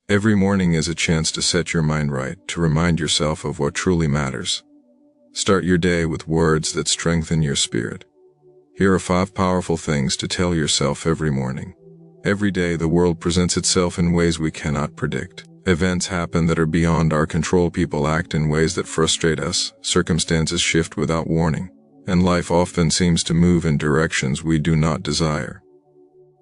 Every morning is a chance to set your mind right, to remind yourself of what truly matters. Start your day with words that strengthen your spirit. Here are 5 powerful things to tell yourself every morning. Every day the world presents itself in ways we cannot predict. Events happen that are beyond our control, people act in ways that frustrate us, circumstances shift without warning, and life often seems to move in directions we do not desire.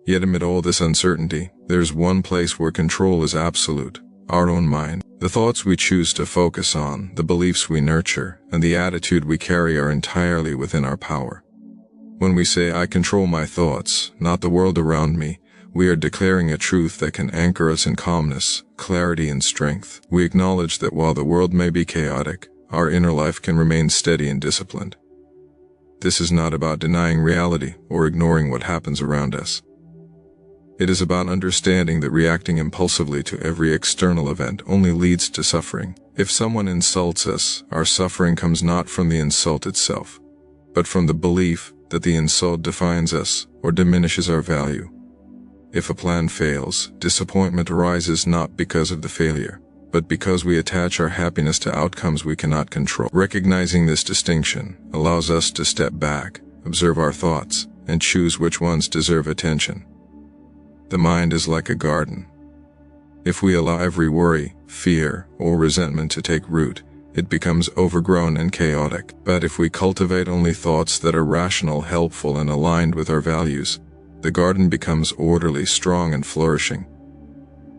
Yet amid all this uncertainty, there's one place where control is absolute: our own mind. The thoughts we choose to focus on, the beliefs we nurture, and the attitude we carry are entirely within our power. When we say, "I control my thoughts, not the world around me," we are declaring a truth that can anchor us in calmness, clarity, and strength. We acknowledge that while the world may be chaotic, our inner life can remain steady and disciplined. This is not about denying reality or ignoring what happens around us. It is about understanding that reacting impulsively to every external event only leads to suffering. If someone insults us, our suffering comes not from the insult itself, but from the belief that the insult defines us or diminishes our value. If a plan fails, disappointment arises not because of the failure, but because we attach our happiness to outcomes we cannot control. Recognizing this distinction allows us to step back, observe our thoughts, and choose which ones deserve attention. The mind is like a garden. If we allow every worry, fear, or resentment to take root, it becomes overgrown and chaotic. But if we cultivate only thoughts that are rational, helpful, and aligned with our values, the garden becomes orderly, strong, and flourishing.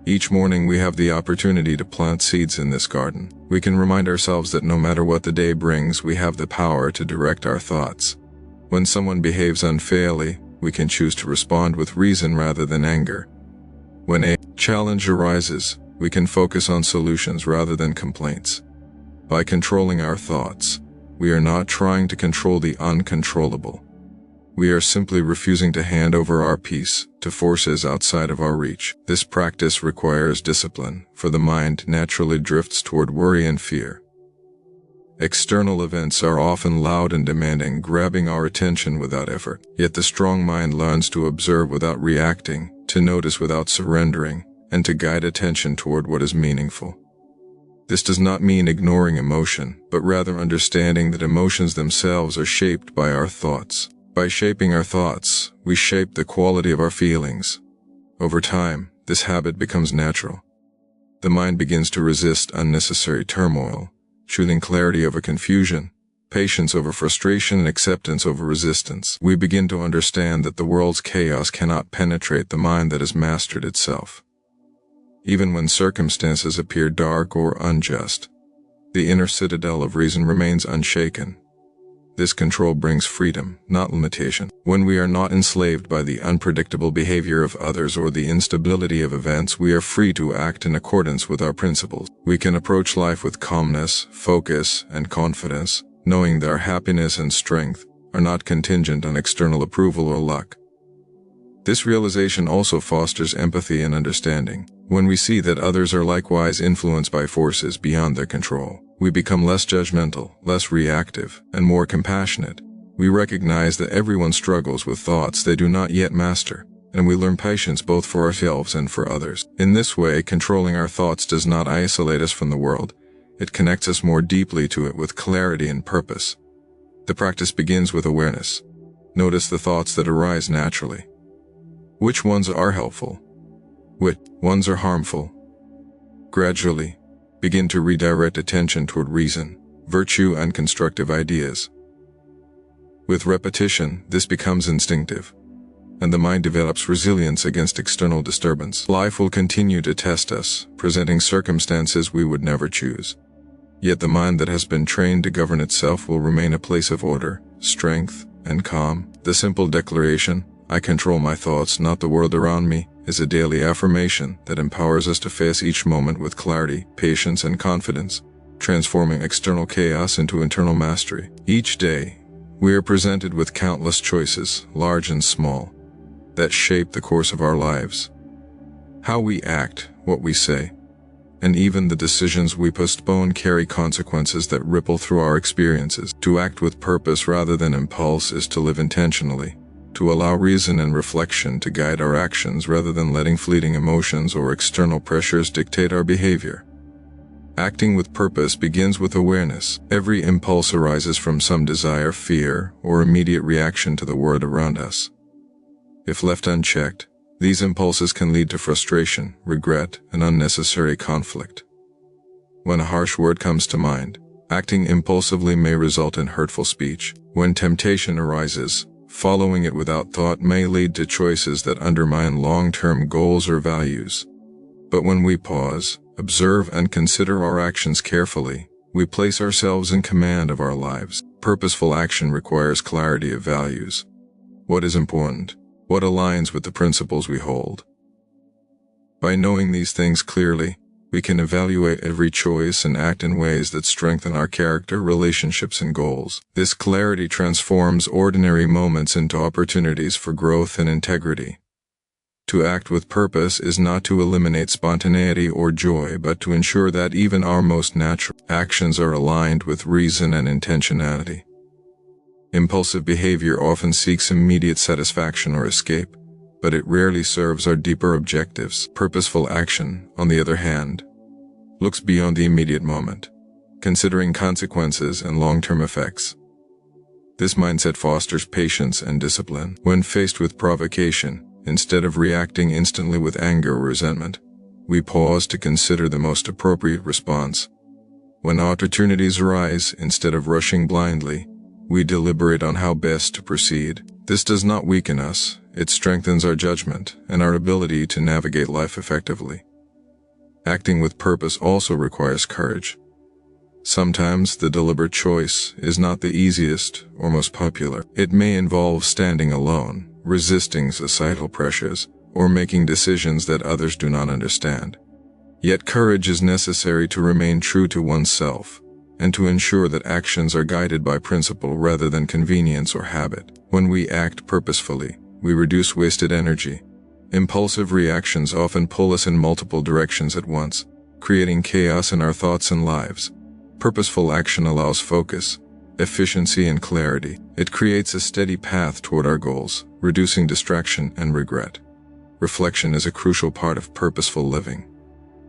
Each morning we have the opportunity to plant seeds in this garden. We can remind ourselves that no matter what the day brings, we have the power to direct our thoughts. When someone behaves unfairly, we can choose to respond with reason rather than anger. When a challenge arises, we can focus on solutions rather than complaints. By controlling our thoughts, we are not trying to control the uncontrollable. We are simply refusing to hand over our peace to forces outside of our reach. This practice requires discipline, for the mind naturally drifts toward worry and fear. External events are often loud and demanding, grabbing our attention without effort. Yet the strong mind learns to observe without reacting, to notice without surrendering, and to guide attention toward what is meaningful. This does not mean ignoring emotion, but rather understanding that emotions themselves are shaped by our thoughts. By shaping our thoughts, we shape the quality of our feelings. Over time, this habit becomes natural. The mind begins to resist unnecessary turmoil, choosing clarity over confusion, patience over frustration, and acceptance over resistance. We begin to understand that the world's chaos cannot penetrate the mind that has mastered itself. Even when circumstances appear dark or unjust, the inner citadel of reason remains unshaken. This control brings freedom, not limitation. When we are not enslaved by the unpredictable behavior of others or the instability of events, we are free to act in accordance with our principles. We can approach life with calmness, focus, and confidence, knowing that our happiness and strength are not contingent on external approval or luck. This realization also fosters empathy and understanding. When we see that others are likewise influenced by forces beyond their control, we become less judgmental, less reactive, and more compassionate. We recognize that everyone struggles with thoughts they do not yet master, and we learn patience both for ourselves and for others. In this way, controlling our thoughts does not isolate us from the world. It connects us more deeply to it with clarity and purpose. The practice begins with awareness. Notice the thoughts that arise naturally. Which ones are helpful? Which ones are harmful? Gradually, begin to redirect attention toward reason, virtue, and constructive ideas. With repetition, this becomes instinctive, and the mind develops resilience against external disturbance. Life will continue to test us, presenting circumstances we would never choose. Yet the mind that has been trained to govern itself will remain a place of order, strength, and calm. The simple declaration, "I control my thoughts, not the world around me," is a daily affirmation that empowers us to face each moment with clarity, patience, and confidence, transforming external chaos into internal mastery. Each day, we are presented with countless choices, large and small, that shape the course of our lives. How we act, what we say, and even the decisions we postpone carry consequences that ripple through our experiences. To act with purpose rather than impulse is to live intentionally, to allow reason and reflection to guide our actions rather than letting fleeting emotions or external pressures dictate our behavior. Acting with purpose begins with awareness. Every impulse arises from some desire, fear, or immediate reaction to the world around us. If left unchecked, these impulses can lead to frustration, regret, and unnecessary conflict. When a harsh word comes to mind, acting impulsively may result in hurtful speech. When temptation arises, following it without thought may lead to choices that undermine long-term goals or values. But when we pause, observe, and consider our actions carefully, we place ourselves in command of our lives. Purposeful action requires clarity of values. What is important? What aligns with the principles we hold? By knowing these things clearly, we can evaluate every choice and act in ways that strengthen our character, relationships, and goals. This clarity transforms ordinary moments into opportunities for growth and integrity. To act with purpose is not to eliminate spontaneity or joy, but to ensure that even our most natural actions are aligned with reason and intentionality. Impulsive behavior often seeks immediate satisfaction or escape, but it rarely serves our deeper objectives. Purposeful action, on the other hand, looks beyond the immediate moment, considering consequences and long-term effects. This mindset fosters patience and discipline. When faced with provocation, instead of reacting instantly with anger or resentment, we pause to consider the most appropriate response. When opportunities arise, instead of rushing blindly, we deliberate on how best to proceed. This does not weaken us, it strengthens our judgment and our ability to navigate life effectively. Acting with purpose also requires courage. Sometimes the deliberate choice is not the easiest or most popular. It may involve standing alone, resisting societal pressures, or making decisions that others do not understand. Yet courage is necessary to remain true to oneself, and to ensure that actions are guided by principle rather than convenience or habit. When we act purposefully, we reduce wasted energy. Impulsive reactions often pull us in multiple directions at once, creating chaos in our thoughts and lives. Purposeful action allows focus, efficiency, and clarity. It creates a steady path toward our goals, reducing distraction and regret. Reflection is a crucial part of purposeful living.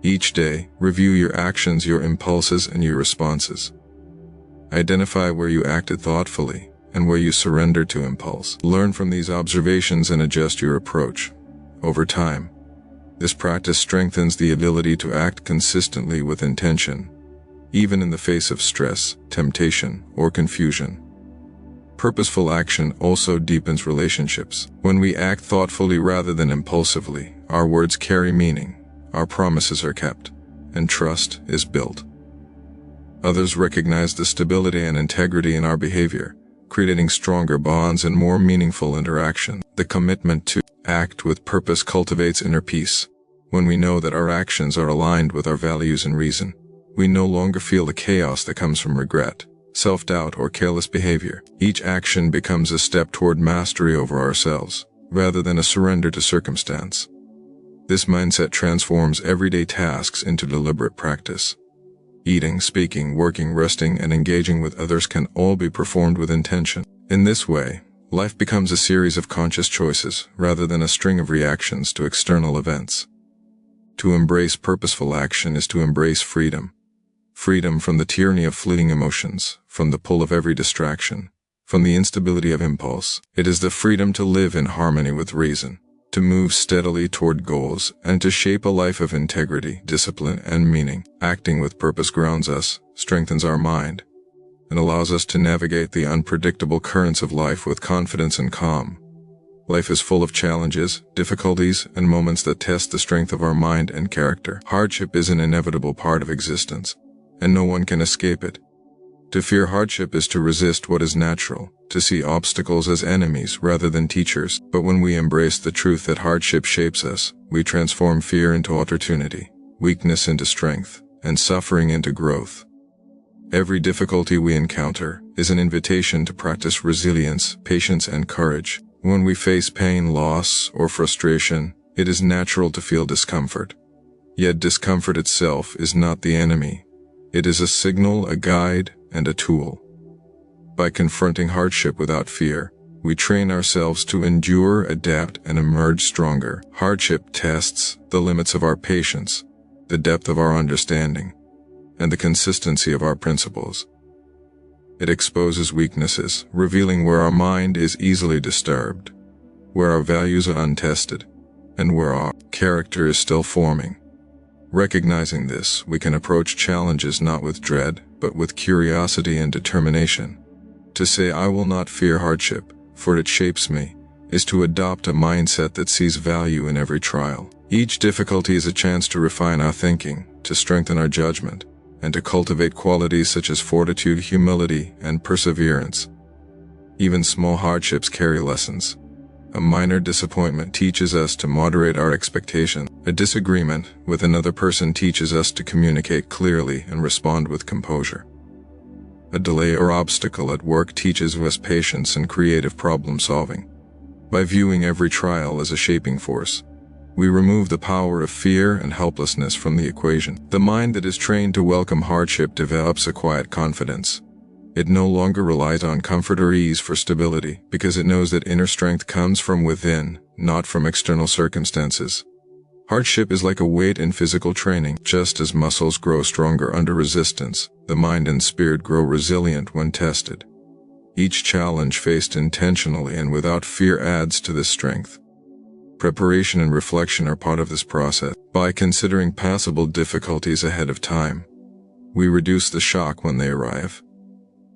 Each day, review your actions, your impulses, and your responses. Identify where you acted thoughtfully and where you surrendered to impulse. Learn from these observations and adjust your approach. Over time, this practice strengthens the ability to act consistently with intention, even in the face of stress, temptation, or confusion. Purposeful action also deepens relationships. When we act thoughtfully rather than impulsively, our words carry meaning, our promises are kept, and trust is built. Others recognize the stability and integrity in our behavior, creating stronger bonds and more meaningful interaction. The commitment to act with purpose cultivates inner peace. When we know that our actions are aligned with our values and reason, we no longer feel the chaos that comes from regret, self-doubt, or careless behavior. Each action becomes a step toward mastery over ourselves, rather than a surrender to circumstance. This mindset transforms everyday tasks into deliberate practice. Eating, speaking, working, resting, and engaging with others can all be performed with intention. In this way, life becomes a series of conscious choices rather than a string of reactions to external events. To embrace purposeful action is to embrace freedom. Freedom from the tyranny of fleeting emotions, from the pull of every distraction, from the instability of impulse. It is the freedom to live in harmony with reason, to move steadily toward goals, and to shape a life of integrity, discipline, and meaning. Acting with purpose grounds us, strengthens our mind, and allows us to navigate the unpredictable currents of life with confidence and calm. Life is full of challenges, difficulties, and moments that test the strength of our mind and character. Hardship is an inevitable part of existence, and no one can escape it. To fear hardship is to resist what is natural, to see obstacles as enemies rather than teachers. But when we embrace the truth that hardship shapes us, we transform fear into opportunity, weakness into strength, and suffering into growth. Every difficulty we encounter is an invitation to practice resilience, patience, and courage. When we face pain, loss, or frustration, it is natural to feel discomfort. Yet discomfort itself is not the enemy. It is a signal, a guide, and a tool. By confronting hardship without fear, we train ourselves to endure, adapt, and emerge stronger. Hardship tests the limits of our patience, the depth of our understanding, and the consistency of our principles. It exposes weaknesses, revealing where our mind is easily disturbed, where our values are untested, and where our character is still forming. Recognizing this, we can approach challenges not with dread, but with curiosity and determination. To say, "I will not fear hardship, for it shapes me," is to adopt a mindset that sees value in every trial. Each difficulty is a chance to refine our thinking, to strengthen our judgment, and to cultivate qualities such as fortitude, humility, and perseverance. Even small hardships carry lessons. A minor disappointment teaches us to moderate our expectations. A disagreement with another person teaches us to communicate clearly and respond with composure. A delay or obstacle at work teaches us patience and creative problem solving. By viewing every trial as a shaping force, we remove the power of fear and helplessness from the equation. The mind that is trained to welcome hardship develops a quiet confidence. It no longer relies on comfort or ease for stability, because it knows that inner strength comes from within, not from external circumstances. Hardship is like a weight in physical training. Just as muscles grow stronger under resistance, the mind and spirit grow resilient when tested. Each challenge faced intentionally and without fear adds to this strength. Preparation and reflection are part of this process. By considering passable difficulties ahead of time, we reduce the shock when they arrive.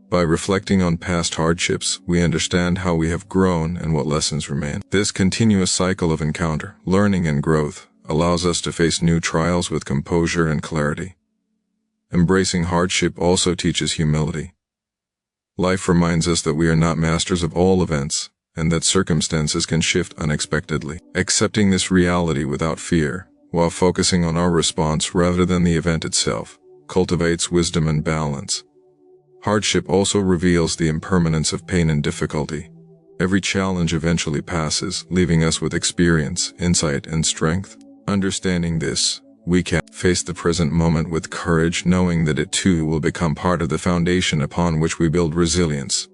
By reflecting on past hardships, we understand how we have grown and what lessons remain. This continuous cycle of encounter, learning, and growth allows us to face new trials with composure and clarity. Embracing hardship also teaches humility. Life reminds us that we are not masters of all events, and that circumstances can shift unexpectedly. Accepting this reality without fear, while focusing on our response rather than the event itself, cultivates wisdom and balance. Hardship also reveals the impermanence of pain and difficulty. Every challenge eventually passes, leaving us with experience, insight, and strength. Understanding this, we can face the present moment with courage, knowing that it too will become part of the foundation upon which we build resilience.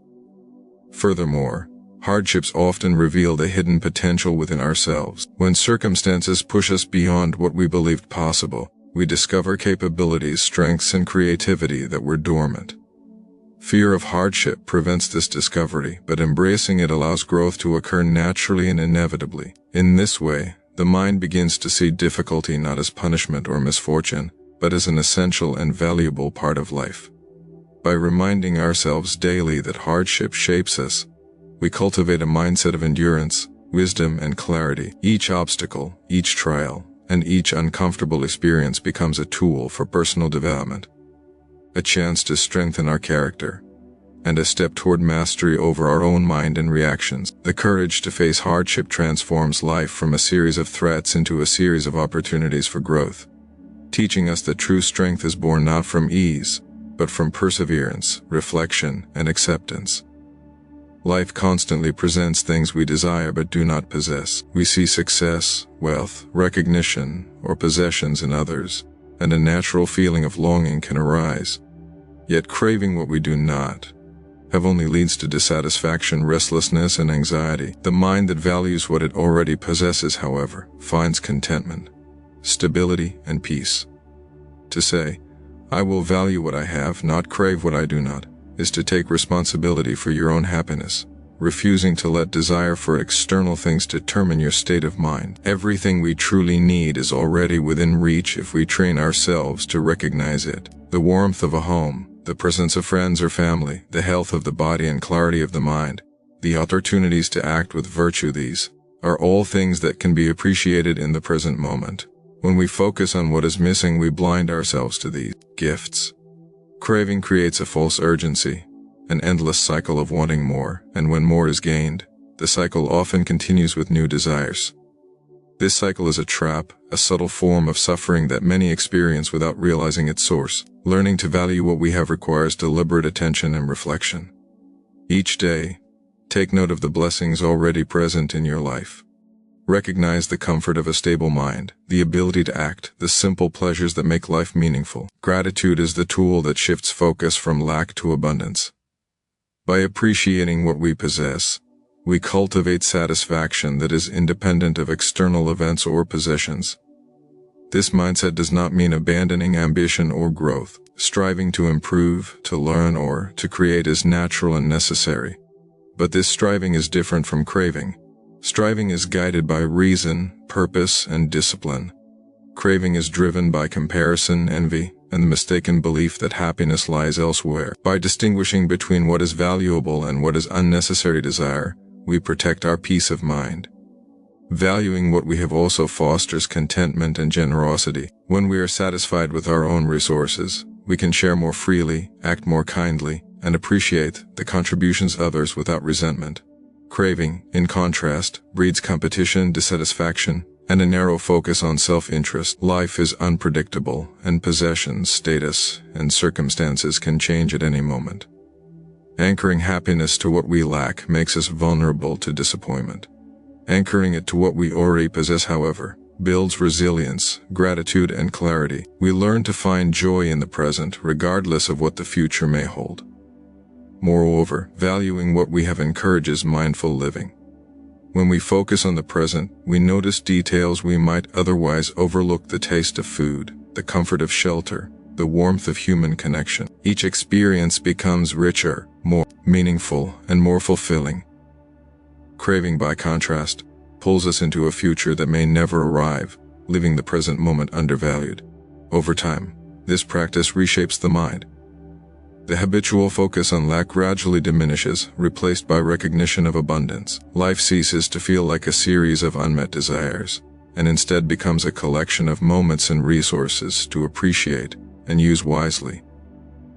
Furthermore, hardships often reveal the hidden potential within ourselves. When circumstances push us beyond what we believed possible, we discover capabilities, strengths, and creativity that were dormant. Fear of hardship prevents this discovery, but embracing it allows growth to occur naturally and inevitably. In this way, the mind begins to see difficulty not as punishment or misfortune, but as an essential and valuable part of life. By reminding ourselves daily that hardship shapes us, we cultivate a mindset of endurance, wisdom, and clarity. Each obstacle, each trial, and each uncomfortable experience becomes a tool for personal development, a chance to strengthen our character, and a step toward mastery over our own mind and reactions. The courage to face hardship transforms life from a series of threats into a series of opportunities for growth, teaching us that true strength is born not from ease, but from perseverance, reflection, and acceptance. Life constantly presents things we desire but do not possess. We see success, wealth, recognition, or possessions in others, and a natural feeling of longing can arise. Yet craving what we do not have only leads to dissatisfaction, restlessness, and anxiety. The mind that values what it already possesses, however, finds contentment, stability, and peace. To say, "I will value what I have, not crave what I do not," is to take responsibility for your own happiness, refusing to let desire for external things determine your state of mind. Everything we truly need is already within reach if we train ourselves to recognize it. The warmth of a home, the presence of friends or family, the health of the body and clarity of the mind, the opportunities to act with virtue, these are all things that can be appreciated in the present moment. When we focus on what is missing, we blind ourselves to these gifts. Craving creates a false urgency, an endless cycle of wanting more, and when more is gained, the cycle often continues with new desires. This cycle is a trap, a subtle form of suffering that many experience without realizing its source. Learning to value what we have requires deliberate attention and reflection. Each day, take note of the blessings already present in your life. Recognize the comfort of a stable mind, the ability to act, the simple pleasures that make life meaningful. Gratitude is the tool that shifts focus from lack to abundance. By appreciating what we possess, We cultivate satisfaction that is independent of external events or possessions. This mindset does not mean abandoning ambition or growth. Striving to improve, to learn, or to create is natural and necessary. But this striving is different from craving. Striving is guided by reason, purpose, and discipline. Craving is driven by comparison, envy, and the mistaken belief that happiness lies elsewhere. By distinguishing between what is valuable and what is unnecessary desire, we protect our peace of mind. Valuing what we have also fosters contentment and generosity. When we are satisfied with our own resources, we can share more freely, act more kindly, and appreciate the contributions of others without resentment. Craving, in contrast, breeds competition, dissatisfaction, and a narrow focus on self-interest. Life is unpredictable, and possessions, status, and circumstances can change at any moment. Anchoring happiness to what we lack makes us vulnerable to disappointment. Anchoring it to what we already possess, however, builds resilience, gratitude, and clarity. We learn to find joy in the present, regardless of what the future may hold. Moreover, valuing what we have encourages mindful living. When we focus on the present, we notice details we might otherwise overlook: the taste of food, the comfort of shelter, the warmth of human connection. Each experience becomes richer, more meaningful, and more fulfilling. Craving, by contrast, pulls us into a future that may never arrive, leaving the present moment undervalued. Over time, this practice reshapes the mind. The habitual focus on lack gradually diminishes, replaced by recognition of abundance. Life ceases to feel like a series of unmet desires, and instead becomes a collection of moments and resources to appreciate and use wisely.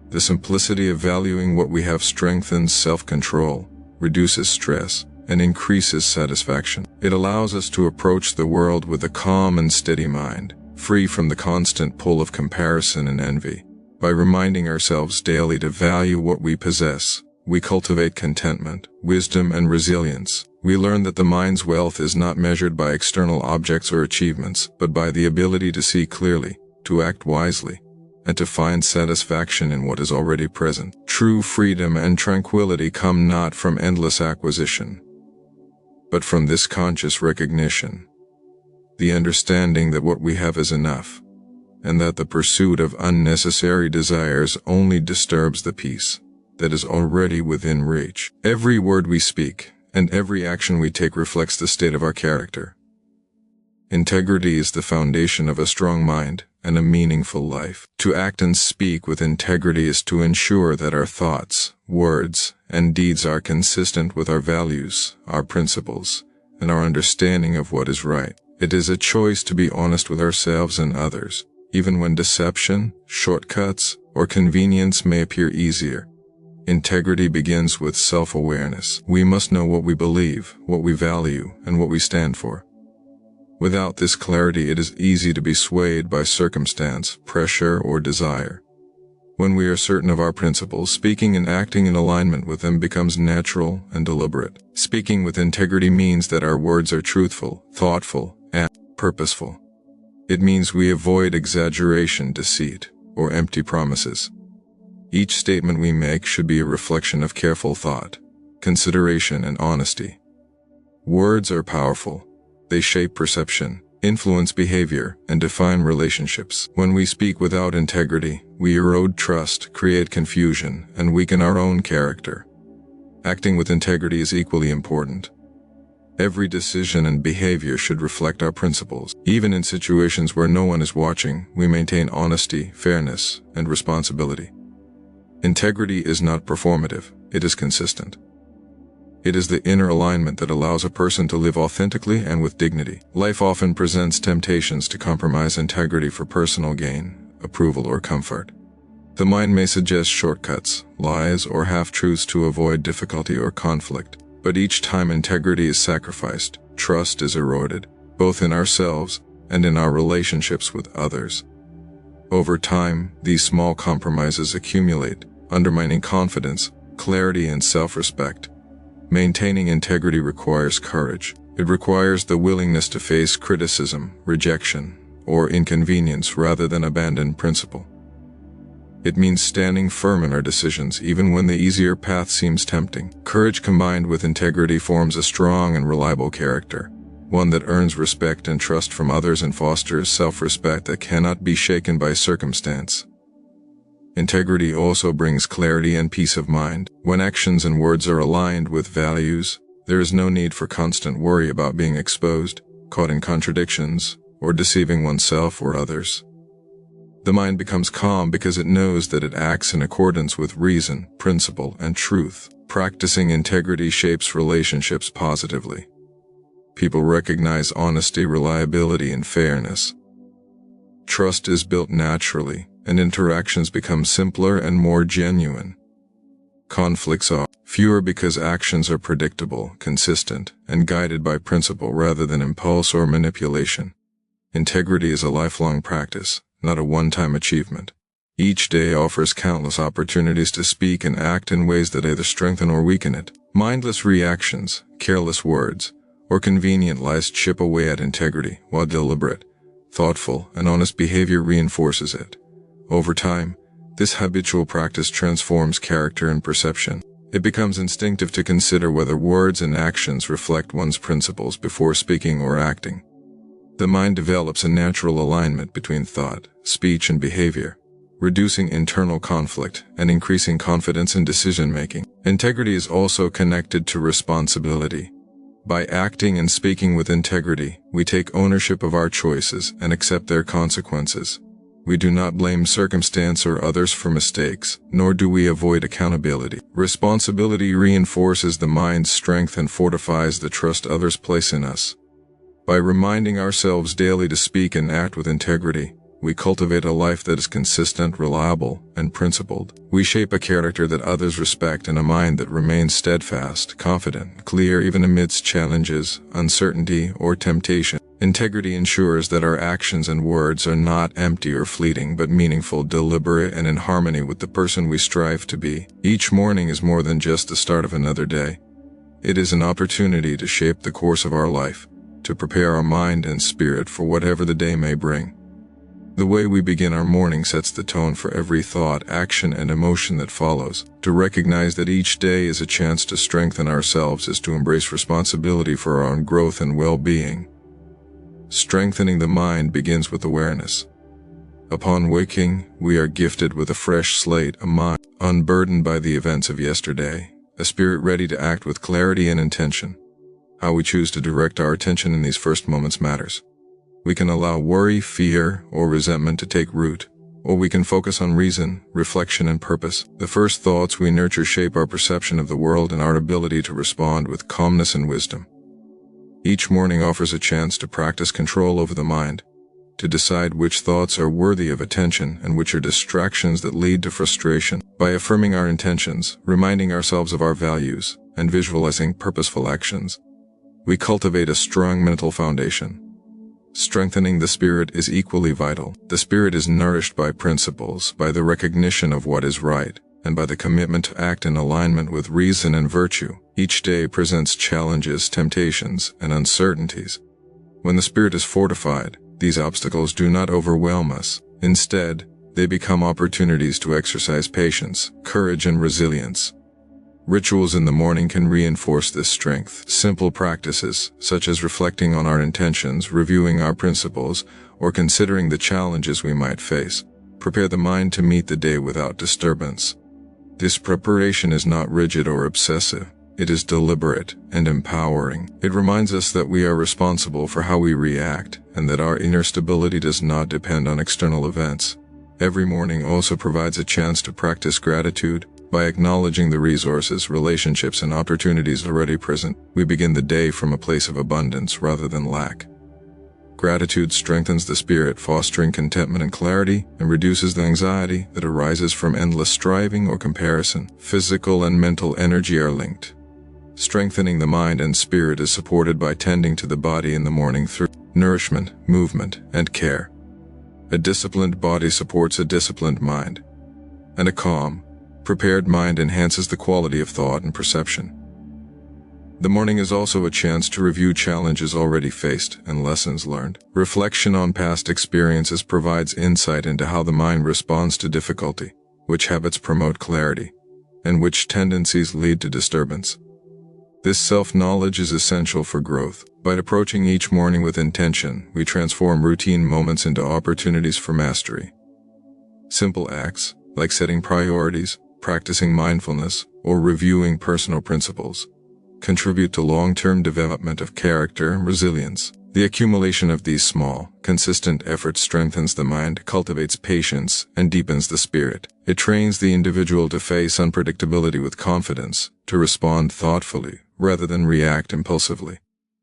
The simplicity of valuing what we have strengthens self-control, reduces stress, and increases satisfaction. It allows us to approach the world with a calm and steady mind, free from the constant pull of comparison and envy. By reminding ourselves daily to value what we possess, we cultivate contentment, wisdom, and resilience. We learn that the mind's wealth is not measured by external objects or achievements, but by the ability to see clearly, to act wisely, and to find satisfaction in what is already present. True freedom and tranquility come not from endless acquisition, but from this conscious recognition, the understanding that what we have is enough, and that the pursuit of unnecessary desires only disturbs the peace that is already within reach. Every word we speak and every action we take reflects the state of our character. Integrity is the foundation of a strong mind and a meaningful life. To act and speak with integrity is to ensure that our thoughts, words, and deeds are consistent with our values, our principles, and our understanding of what is right. It is a choice to be honest with ourselves and others, even when deception, shortcuts, or convenience may appear easier. Integrity begins with self-awareness. We must know what we believe, what we value, and what we stand for. Without this clarity, it is easy to be swayed by circumstance, pressure, or desire. When we are certain of our principles, speaking and acting in alignment with them becomes natural and deliberate. Speaking with integrity means that our words are truthful, thoughtful, and purposeful. It means we avoid exaggeration, deceit, or empty promises. Each statement we make should be a reflection of careful thought, consideration, and honesty. Words are powerful. They shape perception, influence behavior, and define relationships. When we speak without integrity, we erode trust, create confusion, and weaken our own character. Acting with integrity is equally important. Every decision and behavior should reflect our principles. Even in situations where no one is watching, we maintain honesty, fairness, and responsibility. Integrity is not performative, it is consistent. It is the inner alignment that allows a person to live authentically and with dignity. Life often presents temptations to compromise integrity for personal gain, approval, or comfort. The mind may suggest shortcuts, lies, or half-truths to avoid difficulty or conflict. But each time integrity is sacrificed, trust is eroded, both in ourselves and in our relationships with others. Over time, these small compromises accumulate, undermining confidence, clarity, and self-respect. Maintaining integrity requires courage. It requires the willingness to face criticism, rejection, or inconvenience rather than abandon principle. It means standing firm in our decisions even when the easier path seems tempting. Courage combined with integrity forms a strong and reliable character, one that earns respect and trust from others and fosters self-respect that cannot be shaken by circumstance. Integrity also brings clarity and peace of mind. When actions and words are aligned with values, there is no need for constant worry about being exposed, caught in contradictions, or deceiving oneself or others. The mind becomes calm because it knows that it acts in accordance with reason, principle, and truth. Practicing integrity shapes relationships positively. People recognize honesty, reliability, and fairness. Trust is built naturally, and interactions become simpler and more genuine. Conflicts are fewer because actions are predictable, consistent, and guided by principle rather than impulse or manipulation. Integrity is a lifelong practice, not a one-time achievement. Each day offers countless opportunities to speak and act in ways that either strengthen or weaken it. Mindless reactions, careless words, or convenient lies chip away at integrity, while deliberate, thoughtful, and honest behavior reinforces it. Over time, this habitual practice transforms character and perception. It becomes instinctive to consider whether words and actions reflect one's principles before speaking or acting. The mind develops a natural alignment between thought, speech, and behavior, reducing internal conflict and increasing confidence in decision-making. Integrity is also connected to responsibility. By acting and speaking with integrity, we take ownership of our choices and accept their consequences. We do not blame circumstance or others for mistakes, nor do we avoid accountability. Responsibility reinforces the mind's strength and fortifies the trust others place in us. By reminding ourselves daily to speak and act with integrity, we cultivate a life that is consistent, reliable, and principled. We shape a character that others respect and a mind that remains steadfast, confident, clear even amidst challenges, uncertainty, or temptation. Integrity ensures that our actions and words are not empty or fleeting but meaningful, deliberate, and in harmony with the person we strive to be. Each morning is more than just the start of another day. It is an opportunity to shape the course of our life, to prepare our mind and spirit for whatever the day may bring. The way we begin our morning sets the tone for every thought, action, and emotion that follows. To recognize that each day is a chance to strengthen ourselves is to embrace responsibility for our own growth and well-being. Strengthening the mind begins with awareness. Upon waking, we are gifted with a fresh slate, a mind unburdened by the events of yesterday, a spirit ready to act with clarity and intention. How we choose to direct our attention in these first moments matters. We can allow worry, fear, or resentment to take root, or we can focus on reason, reflection, and purpose. The first thoughts we nurture shape our perception of the world and our ability to respond with calmness and wisdom. Each morning offers a chance to practice control over the mind, to decide which thoughts are worthy of attention and which are distractions that lead to frustration. By affirming our intentions, reminding ourselves of our values, and visualizing purposeful actions, we cultivate a strong mental foundation. Strengthening the spirit is equally vital. The spirit is nourished by principles, by the recognition of what is right, and by the commitment to act in alignment with reason and virtue. Each day presents challenges, temptations, and uncertainties. When the spirit is fortified, these obstacles do not overwhelm us. Instead, they become opportunities to exercise patience, courage, and resilience. Rituals in the morning can reinforce this strength. Simple practices, such as reflecting on our intentions, reviewing our principles, or considering the challenges we might face, prepare the mind to meet the day without disturbance. This preparation is not rigid or obsessive. It is deliberate and empowering. It reminds us that we are responsible for how we react, and that our inner stability does not depend on external events. Every morning also provides a chance to practice gratitude. By acknowledging the resources, relationships, and opportunities already present, we begin the day from a place of abundance rather than lack. Gratitude strengthens the spirit, fostering contentment and clarity, and reduces the anxiety that arises from endless striving or comparison. Physical and mental energy are linked. Strengthening the mind and spirit is supported by tending to the body in the morning through nourishment, movement, and care. A disciplined body supports a disciplined mind, and a calm, prepared mind enhances the quality of thought and perception. The morning is also a chance to review challenges already faced and lessons learned. Reflection on past experiences provides insight into how the mind responds to difficulty. which habits promote clarity, and which tendencies lead to disturbance. This self-knowledge is essential for growth. By approaching each morning with intention, we transform routine moments into opportunities for mastery. Simple acts, like setting priorities, practicing mindfulness, or reviewing personal principles, contribute to long-term development of character and resilience. The accumulation of these small, consistent efforts strengthens the mind, cultivates patience, and deepens the spirit. It trains the individual to face unpredictability with confidence, to respond thoughtfully rather than react impulsively,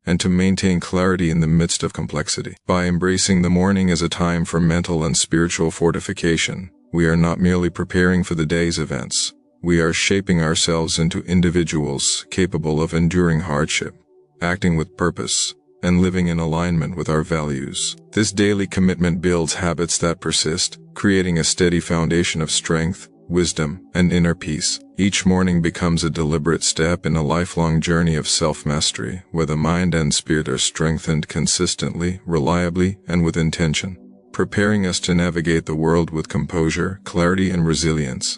and to maintain clarity in the midst of complexity. By embracing the morning as a time for mental and spiritual fortification, we are not merely preparing for the day's events. We are shaping ourselves into individuals capable of enduring hardship, acting with purpose, and living in alignment with our values. This daily commitment builds habits that persist, creating a steady foundation of strength, wisdom, and inner peace. Each morning becomes a deliberate step in a lifelong journey of self-mastery, where the mind and spirit are strengthened consistently, reliably, and with intention, preparing us to navigate the world with composure, clarity, and resilience.